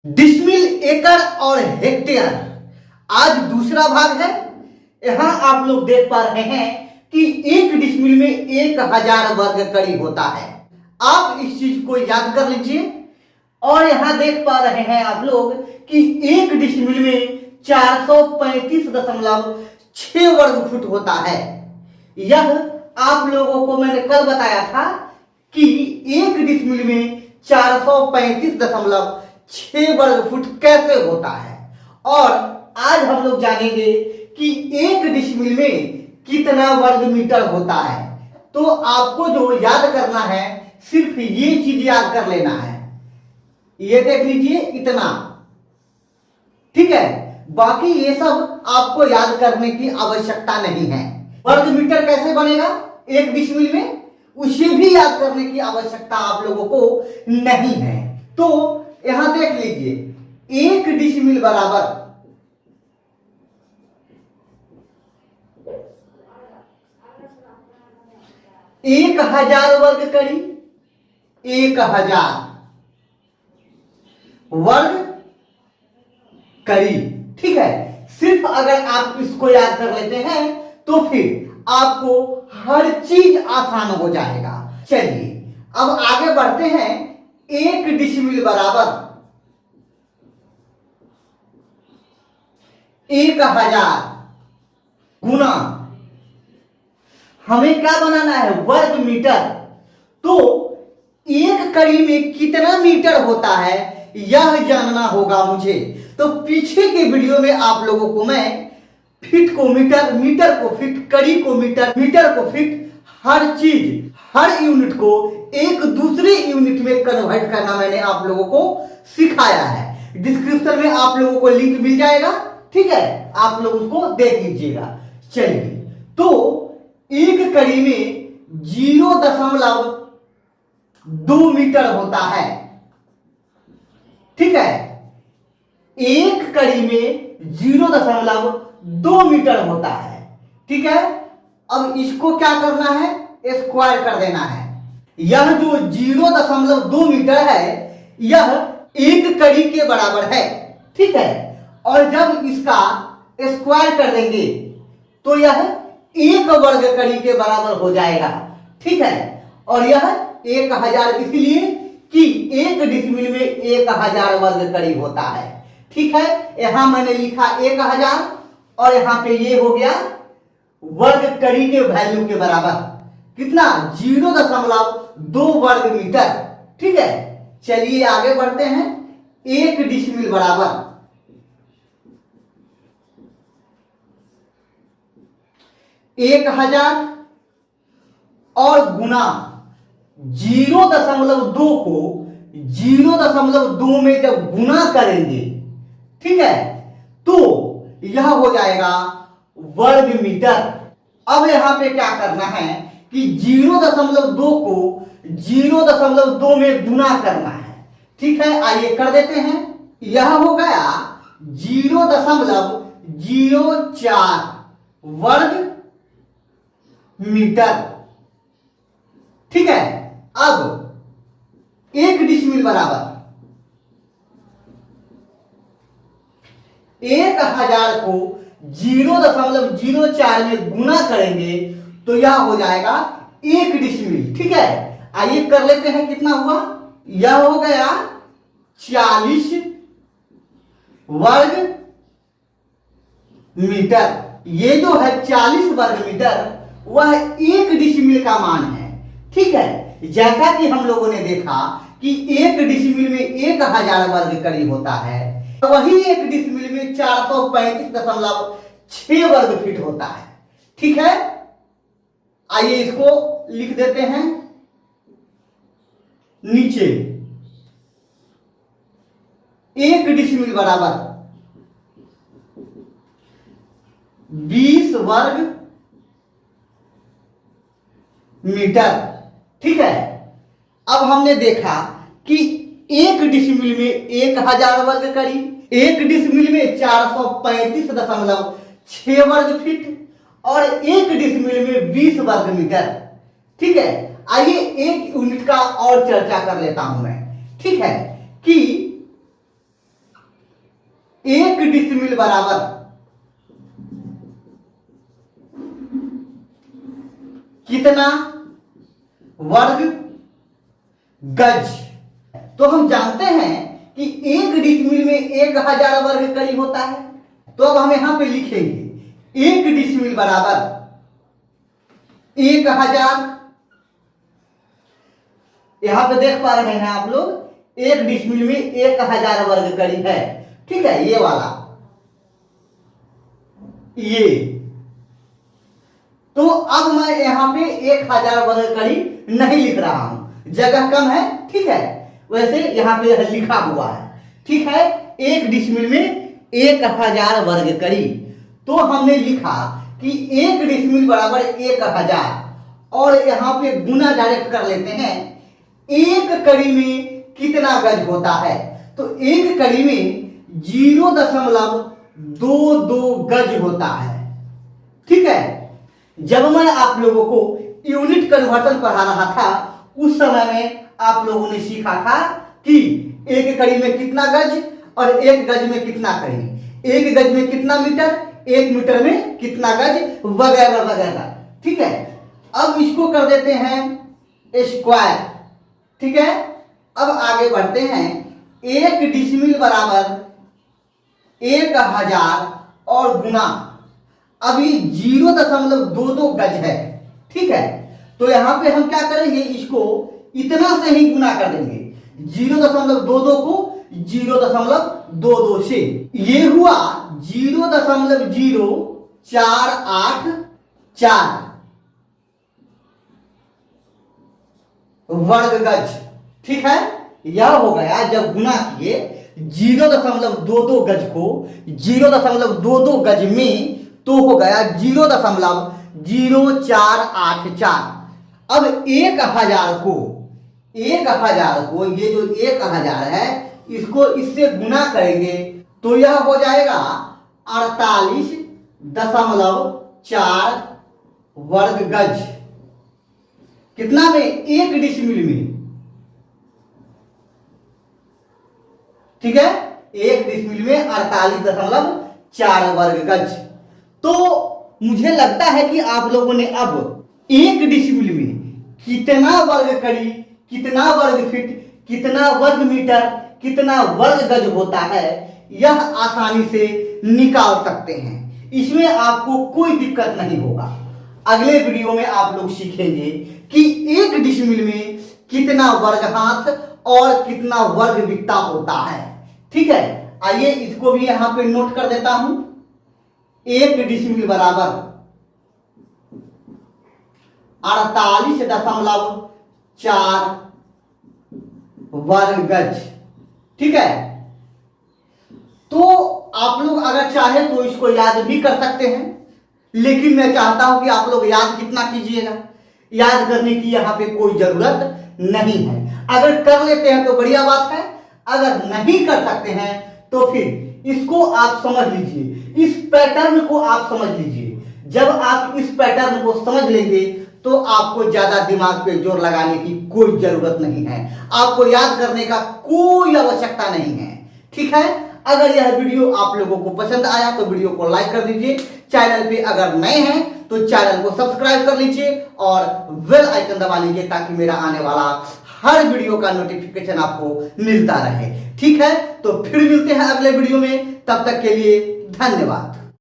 Decimal, एकड़ और hectare आज दूसरा भाग है। यहां आप लोग देख पा रहे हैं कि एक डिसमिल में 1000 वर्ग कड़ी होता है। आप इस चीज को याद कर लीजिए। और यहां देख पा रहे हैं आप लोग कि एक डिसमिल में 435.6 वर्ग फुट होता है। यह आप लोगों को मैंने कल बताया था कि एक डिसमिल में 435.6 वर्ग फुट कैसे होता है। और आज हम लोग जानेंगे कि एक डिसमिल में कितना वर्ग मीटर होता है। तो आपको जो याद करना है सिर्फ ये चीज याद कर लेना है। ये देख लीजिए इतना, ठीक है। बाकी ये सब आपको याद करने की आवश्यकता नहीं है। वर्ग मीटर कैसे बनेगा एक डिसमिल में, उसे भी याद करने की आवश्यकता आप लोगों को नहीं है। तो यहां देख लीजिए, एक डिसमिल बराबर 1000 वर्ग कड़ी, 1000 वर्ग कड़ी, ठीक है। सिर्फ अगर आप इसको याद कर लेते हैं तो फिर आपको हर चीज आसान हो जाएगा। चलिए अब आगे बढ़ते हैं। एक डिसमिल बराबर 1000 गुना, हमें क्या बनाना है, वर्ग मीटर। तो एक कड़ी में कितना मीटर होता है यह जानना होगा मुझे। तो पीछे के वीडियो में आप लोगों को मैं फीट को मीटर, मीटर को फीट, कड़ी को मीटर, मीटर को फीट, हर चीज, हर यूनिट को एक दूसरे यूनिट में कन्वर्ट करना मैंने आप लोगों को सिखाया है। डिस्क्रिप्शन में आप लोगों को लिंक मिल जाएगा, ठीक है, आप लोग उसको देख लीजिएगा। चलिए, तो एक कड़ी में 0.2 मीटर होता है, ठीक है। एक कड़ी में 0.2 मीटर होता है, ठीक है। अब इसको क्या करना है, स्क्वायर कर देना है। यह जो 0.2 मीटर है यह एक कड़ी के बराबर है, ठीक है। और जब इसका स्क्वायर कर देंगे तो यह एक वर्ग कड़ी के बराबर हो जाएगा, ठीक है। और यह 1000 इसलिए कि एक डिसमिल में 1000 वर्ग कड़ी होता है, ठीक है। यहां मैंने लिखा 1000 और यहां पे ये हो गया वर्ग कड़ी के वैल्यू के बराबर कितना, 0.2 वर्ग मीटर, ठीक है। चलिए आगे बढ़ते हैं। एक डिसमिल बराबर 1000 और गुना 0.2 को 0.2 में जब गुना करेंगे, ठीक है, तो यह हो जाएगा वर्ग मीटर। अब यहां पे क्या करना है कि 0.2 को 0.2 में गुना करना है, ठीक है। आइए कर देते हैं। यह हो गया 0.04 वर्ग मीटर, ठीक है। अब एक डिसमिल बराबर 1000 को 0.04 में गुना करेंगे तो यह हो जाएगा एक डिसमिल, ठीक है। आइए कर लेते हैं, कितना हुआ, यह हो गया 40 वर्ग मीटर। ये जो है 40 वर्ग मीटर वह एक डिसमिल का मान है, ठीक है। जैसा कि हम लोगों ने देखा कि एक डिसमिल में 1000 वर्ग कड़ी होता है, वही एक डिसमिल में 435.6 वर्ग फीट होता है, ठीक है। आइए इसको लिख देते हैं नीचे। एक डिसमिल बराबर 20 वर्ग मीटर, ठीक है। अब हमने देखा कि एक डिसमिल में 1000 वर्ग कड़ी, एक डिसमिल में 435.6 वर्ग फीट और एक डिसमिल में 20 वर्ग मीटर, ठीक है। आइए एक यूनिट का और चर्चा कर लेता हूं मैं, ठीक है, कि 1 डिसिमिल बराबर कितना वर्ग गज। तो हम जानते हैं कि 1 डिसिमिल में 1000 वर्ग कड़ी होता है। तो अब हम यहां पे लिखेंगे 1 डिसिमिल बराबर 1000। यहां पे देख पा रहे हैं आप लोग, 1 डिसिमिल में 1000 वर्ग कड़ी है। ठीक है, ये वाला, ये। तो अब मैं यहां पे 1000 वर्ग कड़ी नहीं लिख रहा हूं, जगह कम है। ठीक है, वैसे यहां पे लिखा हुआ है। ठीक है, 1 डिसिमिल में 1000 वर्ग कड़ी। तो हमने लिखा कि 1 डिसिमिल बराबर 1000, और यहां पे गुना डायरेक्ट कर लेते हैं। 1 कड़ी में कितना गज होता है? तो 1 कड़ी में 0.22 गज होता है। ठीक है, जब मैं आप लोगों को यूनिट कन्वर्जन पढ़ा रहा था, उस समय में आप लोगों ने सीखा था कि 1 कड़ी में कितना गज और 1 गज में कितना कड़ी, 1 गज में कितना मीटर, 1 मीटर में कितना गज, वगैरह वगैरह। ठीक है, अब इसको कर देते हैं स्क्वायर। ठीक है, अब आगे बढ़ते हैं। 1 डिसिमिल बराबर 1000 और गुना, अभी 0.22 गज है। ठीक है, तो यहां पे हम क्या करेंगे, इसको इतना से ही गुना कर देंगे। 0.22 को 0.22 से, ये हुआ 0.0484 वर्ग गज। ठीक है, यह हो गया, जब गुना किए 0.22 गज को 0.22 गज में, तो हो गया 0.0484। अब 1000 को ये जो 1000 है, इसको इससे गुना करेंगे तो यह हो जाएगा 48.4 वर्ग गज। कितना में? 1 डिसिमिल में। ठीक है, 1 डिसिमिल में 48.4 वर्ग गज। तो मुझे लगता है कि आप लोगों ने अब 1 डिसिमिल में कितना वर्ग कड़ी, कितना वर्ग फीट, कितना वर्ग मीटर, कितना वर्ग गज होता है, यह आसानी से निकाल सकते हैं। इसमें आपको कोई दिक्कत नहीं होगा। अगले वीडियो में आप लोग सीखेंगे कि 1 डिसिमिल में कितना वर्ग हाथ और कितना वर्ग बित्ता होता है। ठीक है, आइए इसको भी यहां पे नोट कर देता हूं। 1 डिसिमिल बराबर 48.4 वर्ग गज। ठीक है, तो आप लोग अगर चाहे तो इसको याद भी कर सकते हैं, लेकिन मैं चाहता हूं कि आप लोग याद कितना कीजिएगा, याद करने की यहां पे कोई जरूरत नहीं है। अगर कर लेते हैं तो बढ़िया बात है, अगर नहीं कर सकते हैं तो फिर इसको आप समझ लीजिए, इस पैटर्न को आप समझ लीजिए। जब आप इस पैटर्न को समझ लेंगे तो आपको ज्यादा दिमाग पे जोर लगाने की कोई जरूरत नहीं है, आपको याद करने का कोई आवश्यकता नहीं है। ठीक है, अगर यह वीडियो आप लोगों को पसंद आया तो वीडियो को लाइक कर दीजिए। चैनल पे अगर नए हैं तो चैनल को सब्सक्राइब कर लीजिए और बेल आइकन दबा लीजिए, ताकि मेरा आने वाला हर वीडियो का नोटिफिकेशन आपको मिलता रहे। ठीक है, तो फिर मिलते हैं अगले वीडियो में, तब तक के लिए धन्यवाद।